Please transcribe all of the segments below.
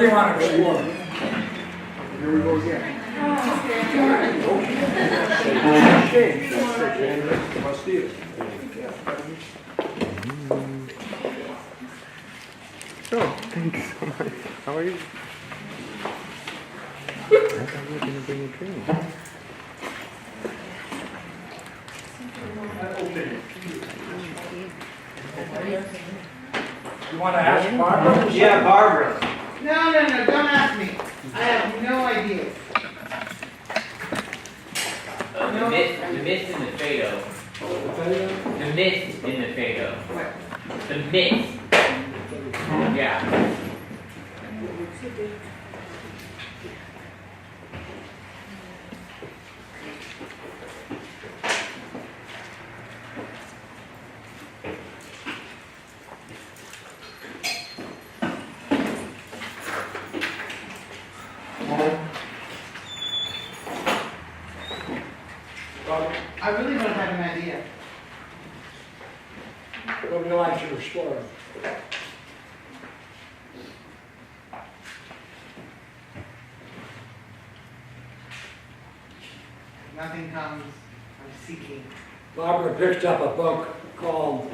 do you want to explore? Here we go again. Oh, thanks so much. How are you? I thought you were going to bring a drink. You want to ask Barbara? Yeah, Barbara. No, don't ask me. I have no idea. The myth in the Fado. The myth in the Fado. What? The myth. Yeah. I really don't have an idea. What would you like to explore? Nothing comes. I'm seeking. Barbara picked up a book called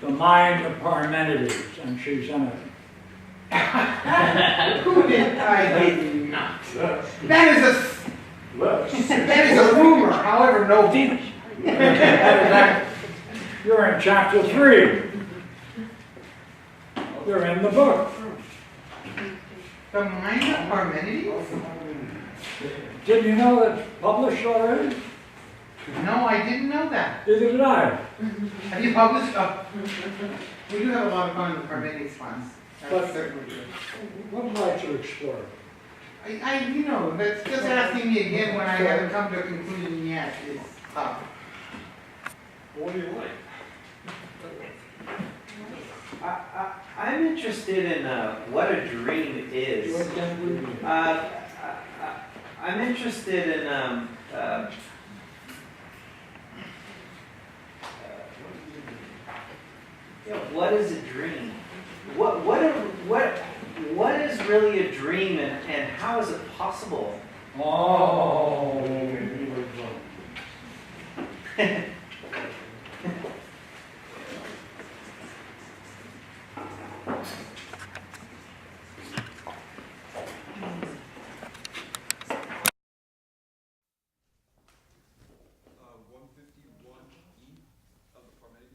The Mind of Parmenides, and she's in it. Who did? I did not. That is a rumor, however noble. You're in chapter 3. You're in the book. The Mind of Parmenides? Didn't you know it's published already? No, I didn't know that. Neither did I. Have you published? We do have a lot of fun with Parmenides funds. But- That's certainly true. What would you like to explore? That's just asking me again when I haven't come to a conclusion yet is tough. What do you like? I'm interested in what a dream is. I'm interested in what is a dream? What is really a dream, and how is it possible? Oh.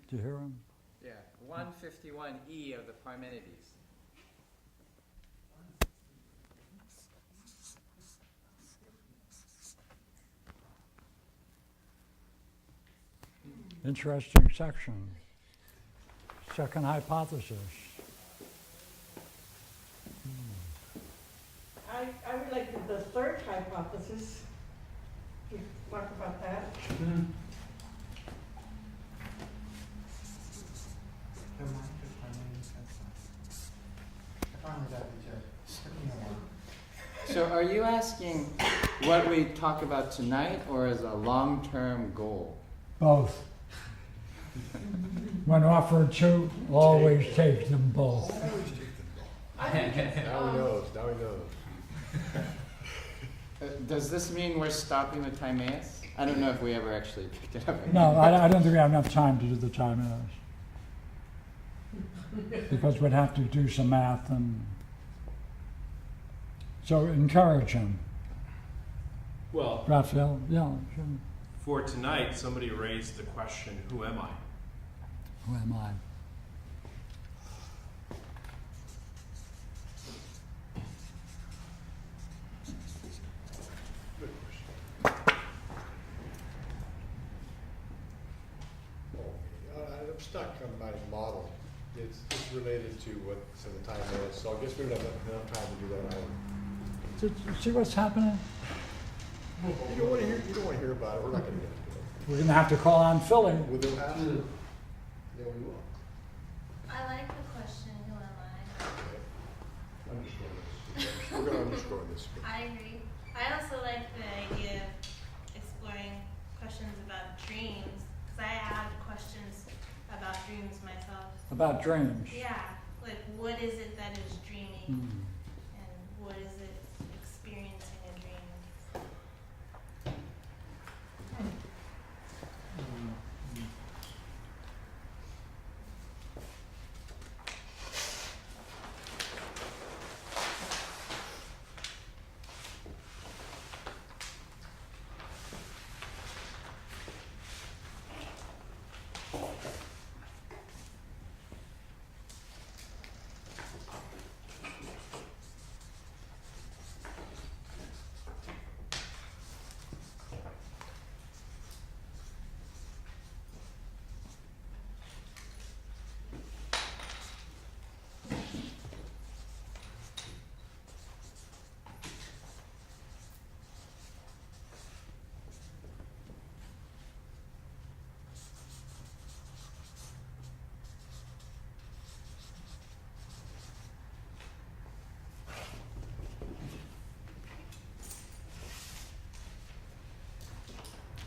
Do you hear him? Yeah, 151E of the Parmenides. Interesting section. Second hypothesis. I would like the third hypothesis. Can you talk about that? So are you asking what we talk about tonight or as a long-term goal? Both. When offered to, always take them both. I think it's, Now he knows, now he knows. Does this mean we're stopping the Timaeus? I don't know if we ever actually picked it up. No, I don't think we have enough time to do the time because we'd have to do some math and so encourage him. Well, Raphael, yeah, sure. for tonight, somebody raised the question, who am I? Who am I? Good question. I'm stuck on my model. It's related to what some of the time is, so I guess we don't have enough time to do that item. See what's happening? You don't want to hear about it. We're not going to get into it. We're gonna have to call on Philly. We'll do half. Yeah, we will. I like the question, who am I? Okay. Underscore this. We're going to underscore this. I agree. I also like the idea of exploring questions about dreams, because I have questions about dreams myself. About dreams. Yeah. like what is it that is dreaming, Mm. and what is it experiencing a dream?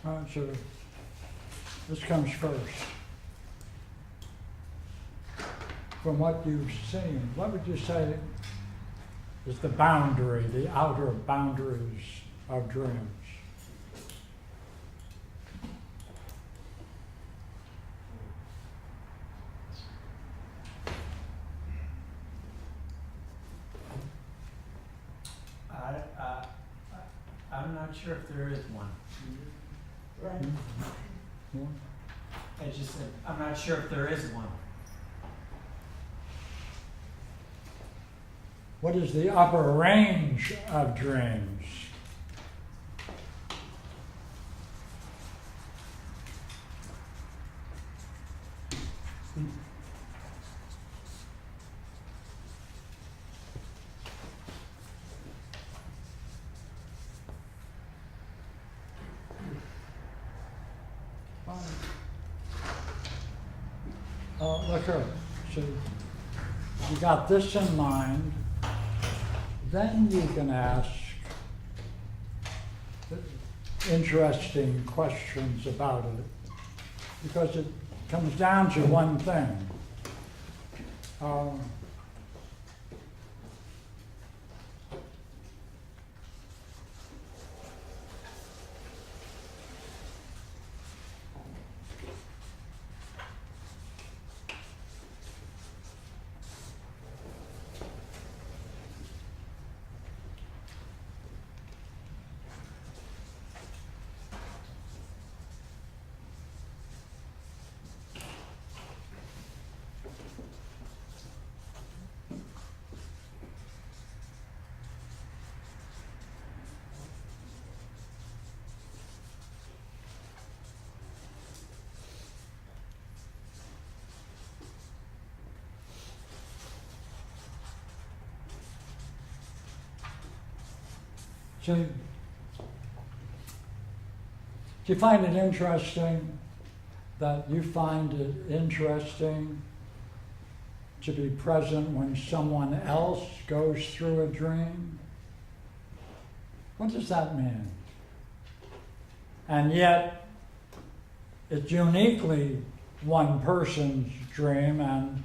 All right, so this comes first. From what you've seen, what would you say is the boundary, the outer boundaries of dreams? I'm not sure if there is one. Hmm? I just said, I'm not sure if there is one. What is the upper range of dreams? Look here. So you got this in mind. Then you can ask interesting questions about it, because it comes down to one thing. So, do you find it interesting that you find it interesting to be present when someone else goes through a dream? What does that mean? And yet, it's uniquely one person's dream, and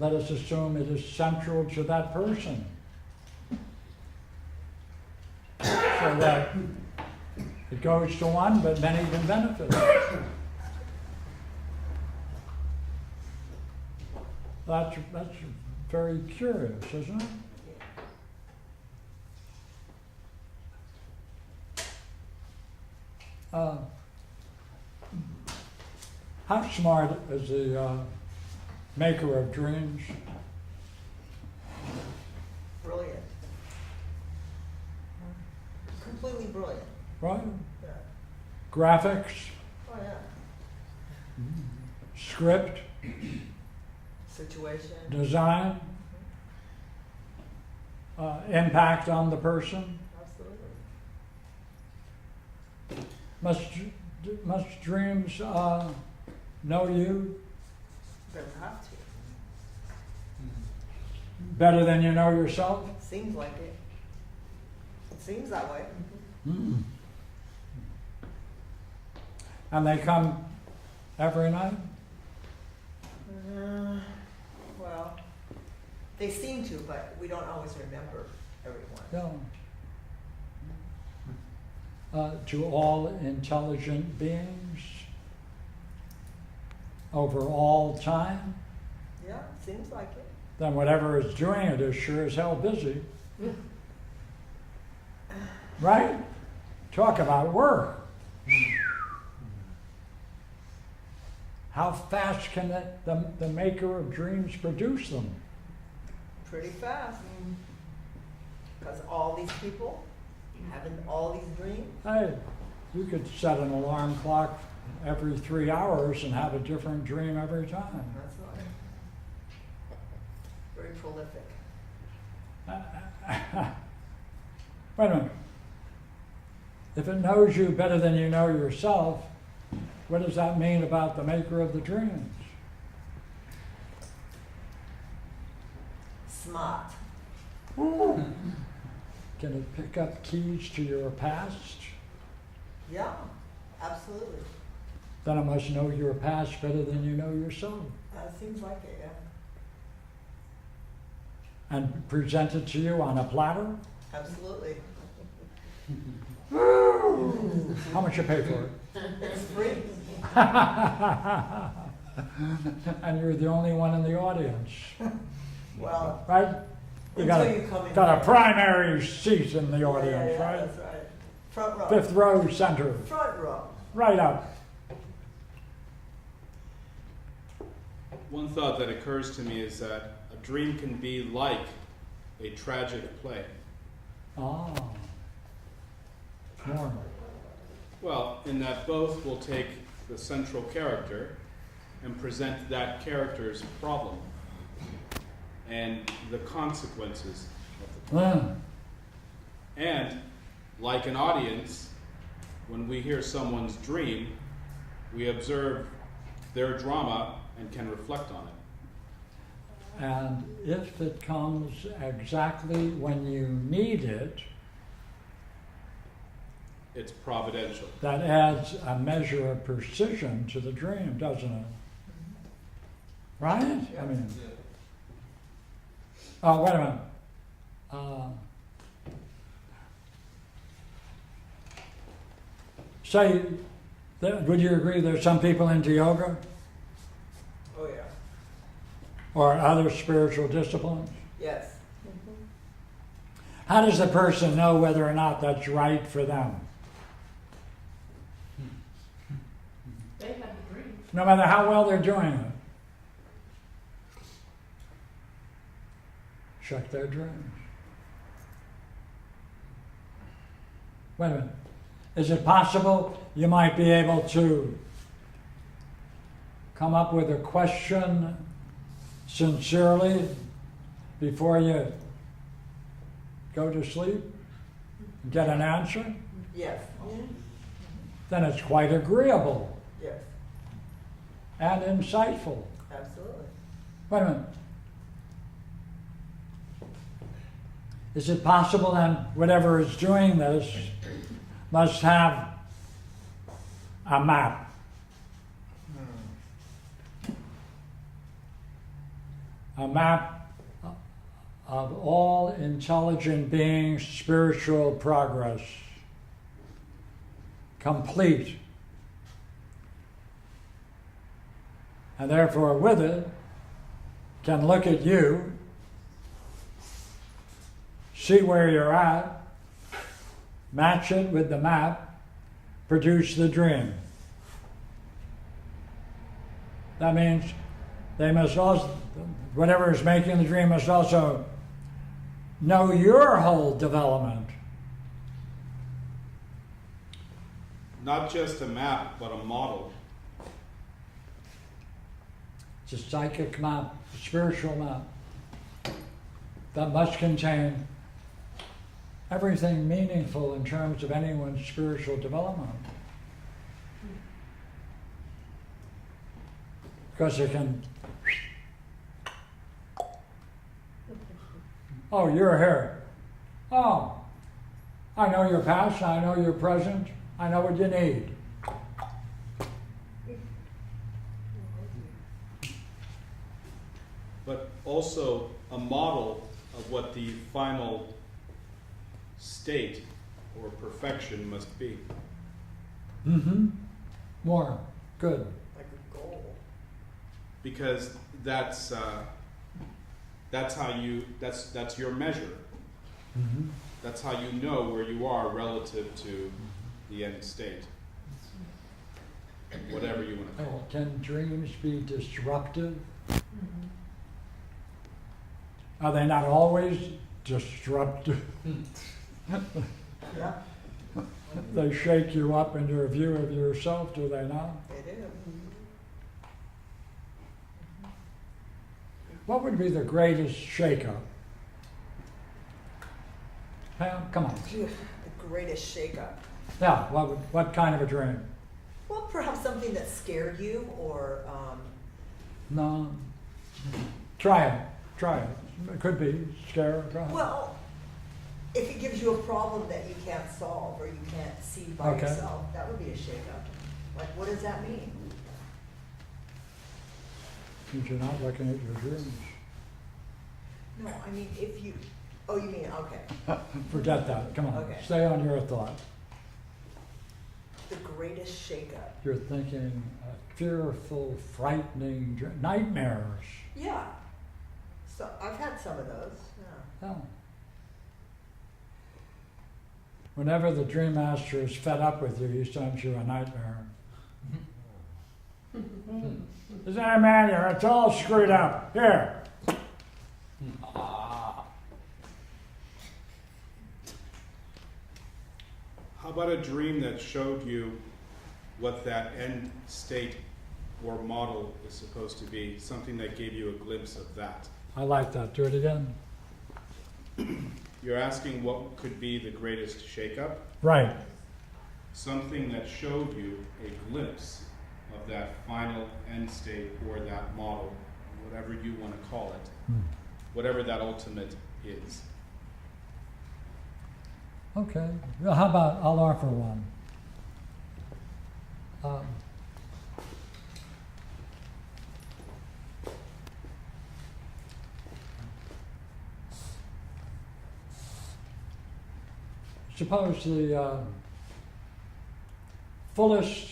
let us assume it is central to that person. So that it goes to one, but many can benefit. That's very curious, isn't it? How smart is the maker of dreams? Brilliant. Completely brilliant. Right? Yeah. Graphics, Oh, yeah. script, Situation. design, impact on the person. Absolutely. Must dreams know you Doesn't have to. better than you know yourself? Seems like it. It seems that way. Mm. And they come every night? Well, They seem to, but we don't always remember everyone. No. To all intelligent beings over all time, Yeah, seems like it. then whatever is doing it is sure as hell busy. Right? Talk about work. How fast can the maker of dreams produce them? Pretty fast. Because all these people having all these dreams. Hey, you could set an alarm clock every 3 hours and have a different dream every time. That's right. Very prolific. Wait a minute. If it knows you better than you know yourself, what does that mean about the maker of the dreams? Smart. Can it pick up keys to your past? Yeah, absolutely. Then it must know your past better than you know yourself. Seems like it, yeah. And present it to you on a platter? Absolutely. How much you pay for it? It's free. And you're the only one in the audience, Well, right? You until got you come in. got a primary seat in the audience, Yeah, right? that's right. Front row. 5th row center, Front row. right up. One thought that occurs to me is that a dream can be like a tragic play. Ah, normal. Well, in that both will take the central character and present that character's problem and the consequences of the play. And like an audience, when we hear someone's dream, we observe their drama and can reflect on it. And if it comes exactly when you need it, It's providential. that adds a measure of precision to the dream, doesn't it? Right? I mean, oh, wait a minute. Say, would you agree there's some people into yoga Oh, yeah. or other spiritual disciplines? Yes. How does the person know whether or not that's right for them? They have a dream. No matter how well they're doing it. Check their dreams. Wait a minute. Is it possible you might be able to come up with a question sincerely before you go to sleep and get an answer? Yes. Then it's quite agreeable Yes. and insightful. Absolutely. Wait a minute. Is it possible then whatever is doing this must have a map? A map of all intelligent beings' spiritual progress, complete. And therefore with it can look at you, see where you're at, match it with the map, produce the dream. That means they must also, whatever is making the dream must also know your whole development. Not just a map, but a model. It's a psychic map, a spiritual map that must contain everything meaningful in terms of anyone's spiritual development. Because it can, oh, you're here. Oh, I know your past, I know your present, I know what you need. but also a model of what the final state or perfection must be. Mm-hmm. More. Good. Like a goal. Because that's how you, that's your measure. Mm-hmm. That's how you know where you are relative to the end state. Whatever you want to call it. Can dreams be disruptive? Are they not always disruptive? Yeah, They shake you up in your view of yourself, do they not? it is. What would be the greatest shakeup? Pam, come on. The greatest shakeup. Yeah, what kind of a dream? Well, perhaps something that scared you, or No. Try it. Try it. It could be scare. Try it. well, if it gives you a problem that you can't solve or you can't see by Okay. yourself, that would be a shakeup. Like, what does that mean? Since you're not looking at your dreams. No, I mean, if you. Oh, you mean okay. Forget that. Come on. Okay. Stay on your thought. The greatest shakeup. You're thinking fearful, frightening nightmares. Yeah. So I've had some of those. Yeah. Oh. Whenever the dream master is fed up with you, he sends you a nightmare. Isn't that a man here? It's all screwed up. Here. How about a dream that showed you what that end state or model is supposed to be? Something that gave you a glimpse of that. I like that. Do it again. You're asking what could be the greatest shakeup? Right. Something that showed you a glimpse of that final end state or that model, whatever you want to call it, whatever that ultimate is. Okay. Well, how about I'll offer one. Suppose the fullest,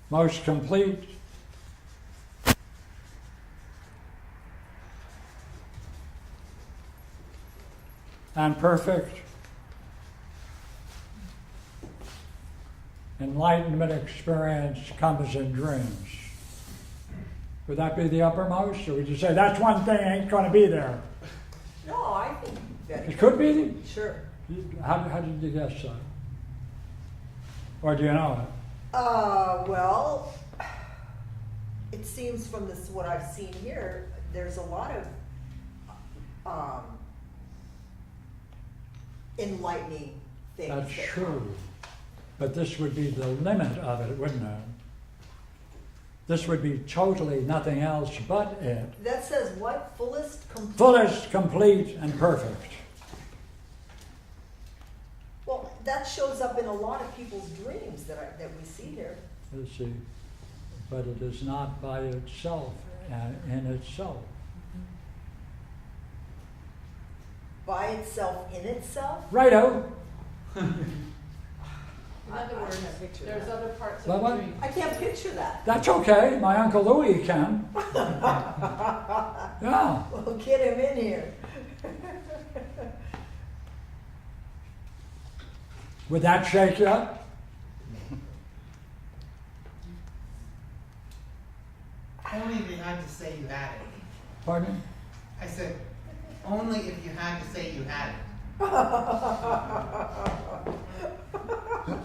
most complete, and perfect enlightenment experience comes in dreams. Would that be the uppermost, or would you say that's one thing ain't going to be there? No, I think that It could be. Sure. How did you guess that? Or do you know it? Well, it seems from this what I've seen here, there's a lot of enlightening things. That's that true. come. But this would be the limit of it, wouldn't it? This would be totally nothing else but it. That says what? Fullest, complete? Fullest, complete, and perfect. Well, that shows up in a lot of people's dreams that we see here. You see, but it is not by itself, in itself. By itself, in itself? Righto. In other words, There's other parts What, of what? the dream. I can't picture that. That's okay. My Uncle Louis can. Yeah. We'll get him in here. Would that shake you up? Only if you had to say you had it. Pardon me? I said, only if you had to say you had it.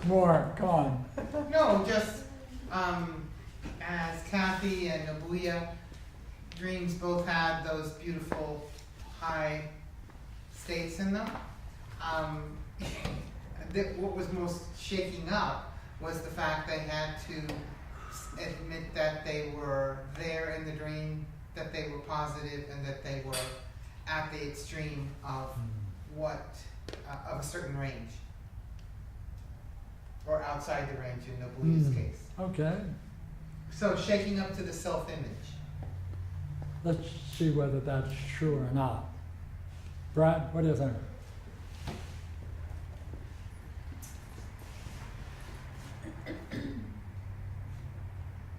More. Come on. No, just as Kathy and Abuya dreams both had those beautiful high states in them. What was most shaking up was the fact they had to admit that they were there in the dream, that they were positive, and that they were at the extreme of of a certain range, or outside the range in Abuya's case. Okay. So shaking up to the self-image. let's see whether that's true or not. Brad, what do you think?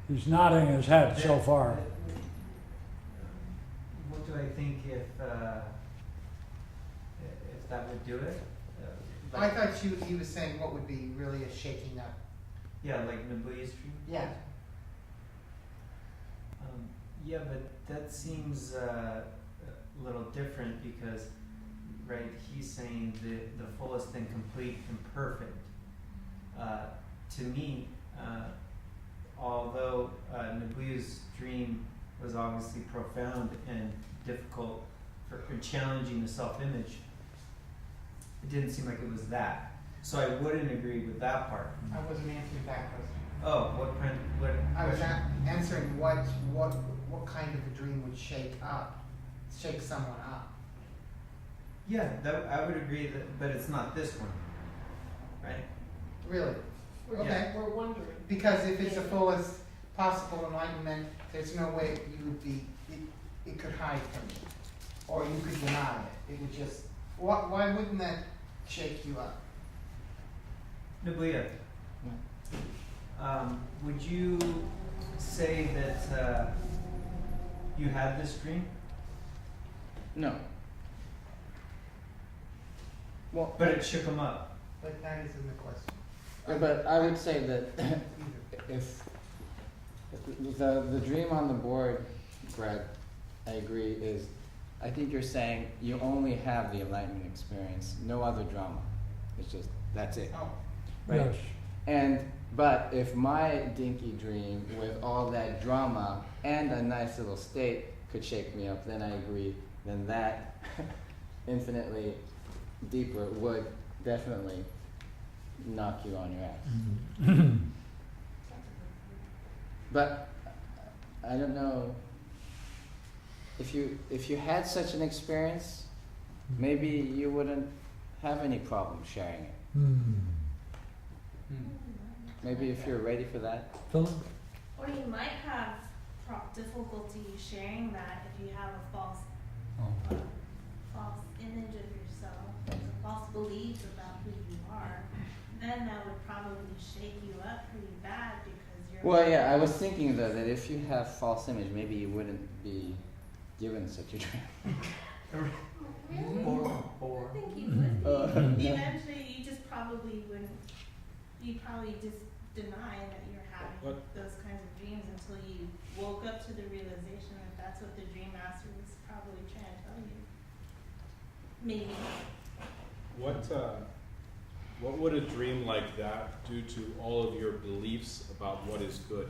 He's nodding his head so far. What do I think if that would do it? I thought he was saying what would be really a shaking up. Yeah, like Nabuya Street? Yeah. Yeah, but that seems a little different because, right, he's saying the fullest and complete and perfect. To me, although Nabuya's dream was obviously profound and difficult for challenging the self-image, it didn't seem like it was that. So I wouldn't agree with that part. I wasn't answering that question. Oh, what kind? What? I was question? answering what kind of a dream would shake someone up. Yeah, that I would agree that, but it's not this one, right? Really? Okay. We're wondering. Because if it's the fullest possible enlightenment, there's no way you would be, it could hide from you. Or you could deny it. It would just, why wouldn't that shake you up? Nabuya, would you say that you had this dream? No. Well, But it shook him up. But that isn't the question. but I would say that if the dream on the board, Greg, I agree, is I think you're saying you only have the enlightenment experience, no other drama. It's just, that's it. Oh, Right? Yes. But if my dinky dream with all that drama and a nice little state could shake me up, then I agree. Then that infinitely deeper would definitely knock you on your ass. But I don't know if you had such an experience, maybe you wouldn't have any problem sharing it. Maybe if you're ready for that. Philip? Or you might have difficulty sharing that if you have a false image of yourself, a false belief about who you are. Then that would probably shake you up pretty bad because you're. Well, yeah, I was thinking though that if you have false image, maybe you wouldn't be given such a dream. Really? I think you would be. Eventually, you just probably wouldn't. You probably just deny that you're having those kinds of dreams until you woke up to the realization that that's what the dream master was probably trying to tell you. Maybe. What would a dream like that do to all of your beliefs about what is good?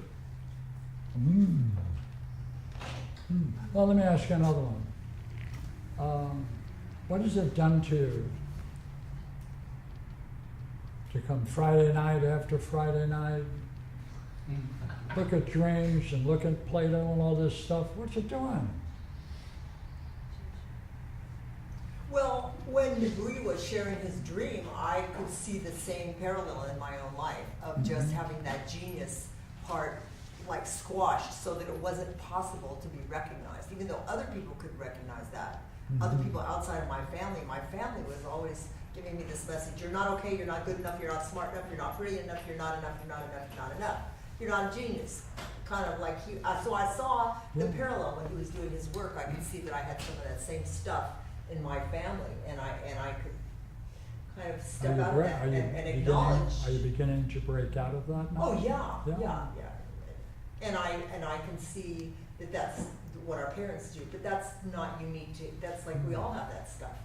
Well, let me ask you another one. What has it done to you to come Friday night after Friday night, look at dreams and look at Plato and all this stuff? What's it doing? Well, when Nabuya was sharing his dream, I could see the same parallel in my own life of just having that genius part like squashed so that it wasn't possible to be recognized, even though other people could recognize that. Other people outside of my family was always giving me this message: you're not okay, you're not good enough, you're not smart enough, you're not pretty enough, you're not enough, you're not enough, you're not enough. You're not a genius. Kind of like so I saw the parallel when he was doing his work. I could see that I had some of that same stuff in my family, and I could kind of step out of that and acknowledge. Are you beginning to break out of that now? Oh yeah. And I can see that that's what our parents do, but that's not unique to. That's like we all have that stuff,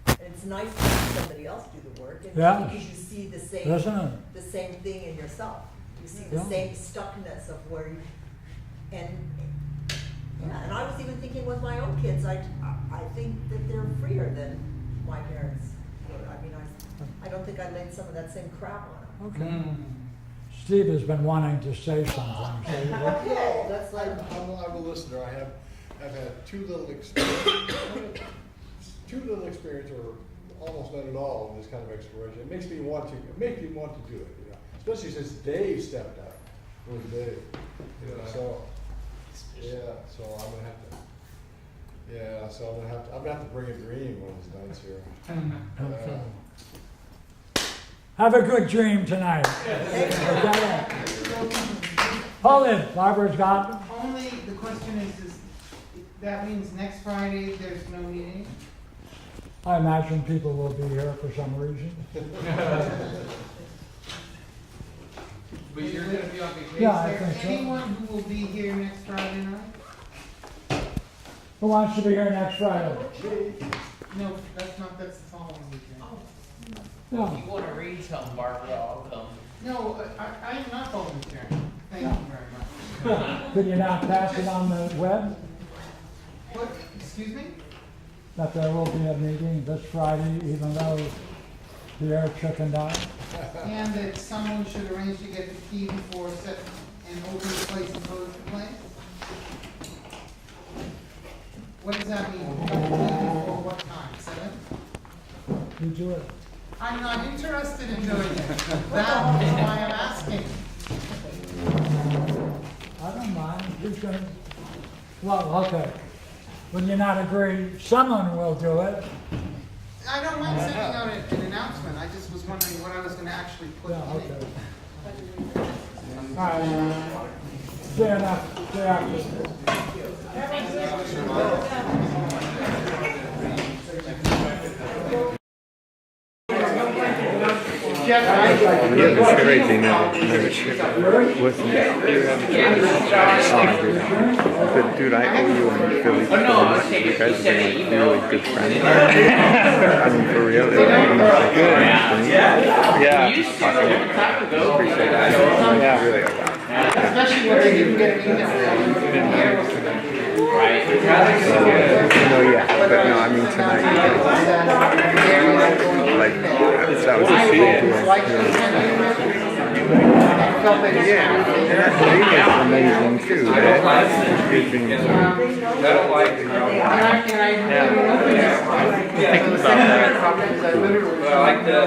and it's nice to have somebody else do the work, and because you see the same thing in yourself. You see the same stuckness of where you, and I was even thinking with my own kids, I think that they're freer than my parents were. I mean, I don't think I laid some of that same crap on them. Okay. Steve has been wanting to say something. Okay, that's like. I'm a listener. I've had too little experience, or almost none at all in this kind of exploration. It makes me want to do it. You know, especially since Dave stepped up. It was Dave. You know, so I'm gonna have to Yeah, so I'm gonna have to bring a dream one of these nights here. Have a good dream tonight. Okay. Hold it, Barbara's got. Only, the question is that means next Friday there's no meeting? I imagine people will be here for some reason. But you're gonna be on vacation? Yeah, I Is there think so. anyone who will be here next Friday night? Who wants to be here next Friday? No, that's the following weekend. Yeah. If you wanna read something, Barbara, I'll come. No, I am not volunteering. Thank you very much. Could you not pass it on the web What, excuse me? that there will be a meeting this Friday, even though Pierre chickened out? And that someone should arrange to get the key before set and open the place and close the place? What does that mean? Before what time? 7? You do it. I'm not interested in doing it. That is why I'm asking. I don't mind. Who's gonna? Well, okay. When you're not agree, someone will do it. I don't mind sending out an announcement. I just was wondering what I was gonna actually put in Yeah, it. okay. All right. Fair enough. Fair enough. Yeah, that's crazy now. Listen, but dude, I owe you in Philly so much. You guys have been like really good friends. I mean, for real. It's like, Yeah. You used to a long time ago. appreciate that. Yeah, really. Especially when they didn't get an email. Right. No, yeah, but no, I mean tonight. Like, that was a big deal. Yeah, and that dream is amazing too. That good dream. And I Thinking about that. I literally. I like the